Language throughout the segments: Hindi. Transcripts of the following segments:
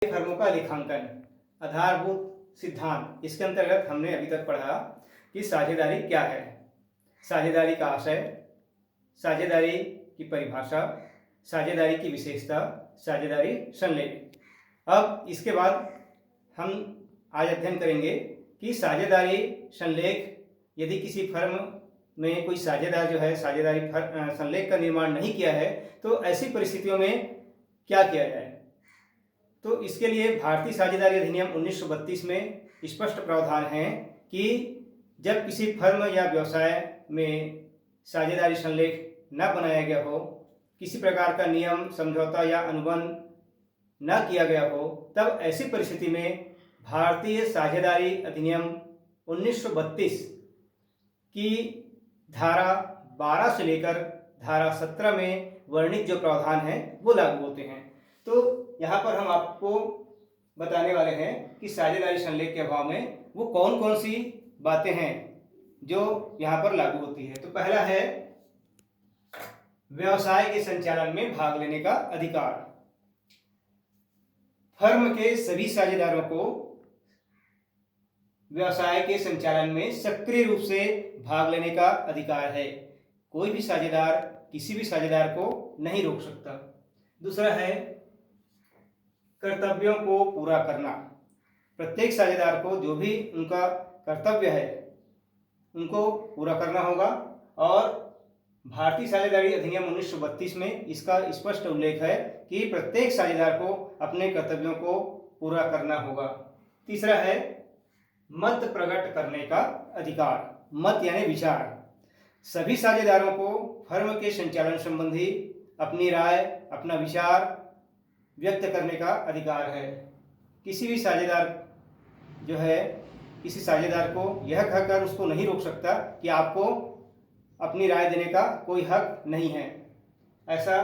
फर्मों का लेखांकन आधारभूत सिद्धांत, इसके अंतर्गत हमने अभी तक पढ़ा कि साझेदारी क्या है, साझेदारी का आशय, साझेदारी की परिभाषा, साझेदारी की विशेषता, साझेदारी संलेख। अब इसके बाद हम आज अध्ययन करेंगे कि साझेदारी संलेख यदि किसी फर्म में कोई साझेदार जो है साझेदारी संलेख का निर्माण नहीं किया है तो ऐसी परिस्थितियों में क्या किया जाए। तो इसके लिए भारतीय साझेदारी अधिनियम 1932 में स्पष्ट प्रावधान है कि जब किसी फर्म या व्यवसाय में साझेदारी संलेख न बनाया गया हो, किसी प्रकार का नियम, समझौता या अनुबंध न किया गया हो, तब ऐसी परिस्थिति में भारतीय साझेदारी अधिनियम 1932 की धारा 12 से लेकर धारा 17 में वर्णित जो प्रावधान है वो लागू होते हैं। तो यहाँ पर हम आपको बताने वाले हैं कि साझेदारी संलेख के अभाव में वो कौन कौन सी बातें हैं जो यहाँ पर लागू होती है। तो पहला है व्यवसाय के संचालन में भाग लेने का अधिकार। फर्म के सभी साझेदारों को व्यवसाय के संचालन में सक्रिय रूप से भाग लेने का अधिकार है। कोई भी साझेदार किसी भी साझेदार को नहीं रोक सकता। दूसरा है कर्तव्यों को पूरा करना। प्रत्येक साझेदार को जो भी उनका कर्तव्य है उनको पूरा करना होगा और भारतीय साझेदारी अधिनियम 1932 में इसका स्पष्ट उल्लेख है कि प्रत्येक साझेदार को अपने कर्तव्यों को पूरा करना होगा। तीसरा है मत प्रकट करने का अधिकार। मत यानी विचार। सभी साझेदारों को फर्म के संचालन संबंधी अपनी राय, अपना विचार व्यक्त करने का अधिकार है। किसी भी साझेदार जो है किसी साझेदार को यह कहकर उसको नहीं रोक सकता कि आपको अपनी राय देने का कोई हक नहीं है, ऐसा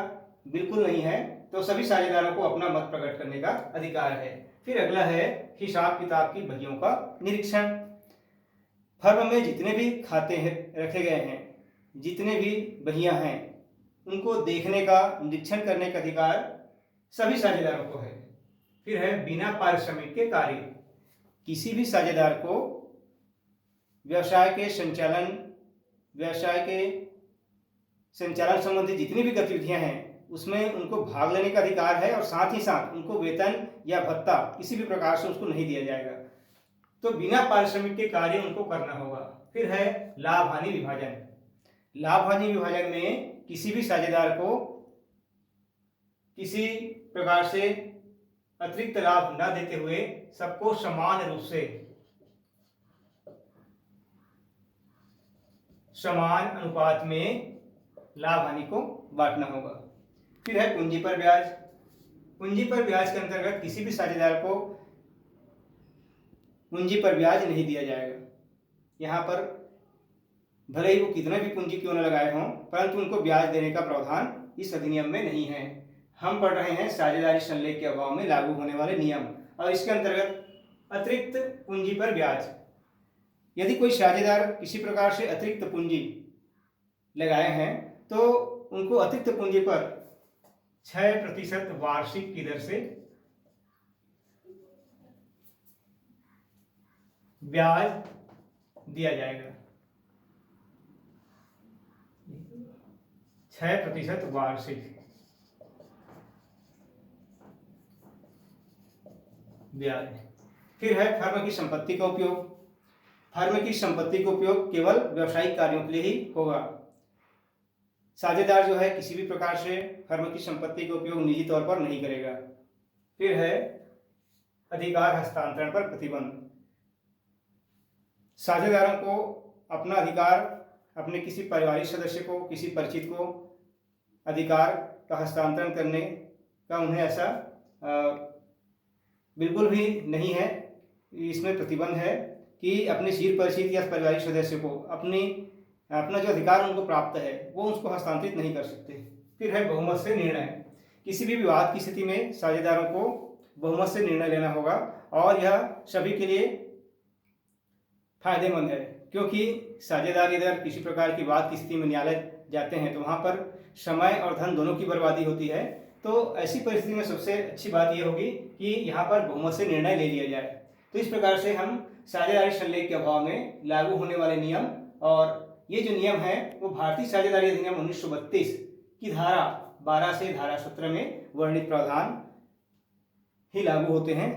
बिल्कुल नहीं है। तो सभी साझेदारों को अपना मत प्रकट करने का अधिकार है। फिर अगला है हिसाब किताब की बहियों का निरीक्षण। फर्म में जितने भी खाते रखे गए हैं, जितने भी बहियां हैं, उनको देखने का, निरीक्षण करने का अधिकार सभी साझेदारों को है। फिर है बिना पारिश्रमिक के कार्य। किसी भी साझेदार को व्यवसाय के संचालन संबंधी जितनी भी गतिविधियां हैं उसमें उनको भाग लेने का अधिकार है और साथ ही साथ उनको वेतन या भत्ता किसी भी प्रकार से उसको नहीं दिया जाएगा। तो बिना पारिश्रमिक के कार्य उनको करना होगा। फिर है लाभ हानि विभाजन। लाभ हानि विभाजन में किसी भी साझेदार को किसी प्रकार से अतिरिक्त लाभ न देते हुए सबको समान रूप से, समान अनुपात में लाभ हानि को बांटना होगा। फिर है पूंजी पर ब्याज। पूंजी पर ब्याज के अंतर्गत किसी भी साझेदार को पूंजी पर ब्याज नहीं दिया जाएगा। यहाँ पर भले ही वो कितना भी पूंजी क्यों न लगाए हों, परंतु उनको ब्याज देने का प्रावधान इस अधिनियम में नहीं है। हम पढ़ रहे हैं साझेदारी संलेख के अभाव में लागू होने वाले नियम और इसके अंतर्गत अतिरिक्त पूंजी पर ब्याज। यदि कोई साझेदार किसी प्रकार से अतिरिक्त पूंजी लगाए हैं तो उनको अतिरिक्त पूंजी पर 6% वार्षिक की दर से ब्याज दिया जाएगा। 6% वार्षिक ब्याज। फिर है फर्म की संपत्ति का उपयोग। फर्म की संपत्ति का उपयोग केवल व्यावसायिक कार्यों के लिए ही होगा। साझेदार जो है किसी भी प्रकार से फर्म की संपत्ति का उपयोग निजी तौर पर नहीं करेगा। फिर है अधिकार हस्तांतरण पर प्रतिबंध। साझेदारों को अपना अधिकार अपने किसी पारिवारिक सदस्य को, किसी परिचित को अधिकार का हस्तांतरण करने का उन्हें ऐसा बिल्कुल भी नहीं है। इसमें प्रतिबंध है कि अपने चिर परिचित या पारिवारिक सदस्य को अपना जो अधिकार उनको प्राप्त है वो उसको हस्तांतरित नहीं कर सकते। फिर है बहुमत से निर्णय। किसी भी विवाद की स्थिति में साझेदारों को बहुमत से निर्णय लेना होगा और यह सभी के लिए फायदेमंद है, क्योंकि साझेदार इधर किसी प्रकार की विवाद की स्थिति में न्यायालय जाते हैं तो वहाँ पर समय और धन दोनों की बर्बादी होती है। तो ऐसी परिस्थिति में सबसे अच्छी बात यह होगी कि यहाँ पर बहुमत से निर्णय ले लिया जाए। तो इस प्रकार से हम साझेदारी संलेख के अभाव में लागू होने वाले नियम, और ये जो नियम है वो भारतीय साझेदारी अधिनियम 1932 की धारा 12 से धारा 17 में वर्णित प्रावधान ही लागू होते हैं।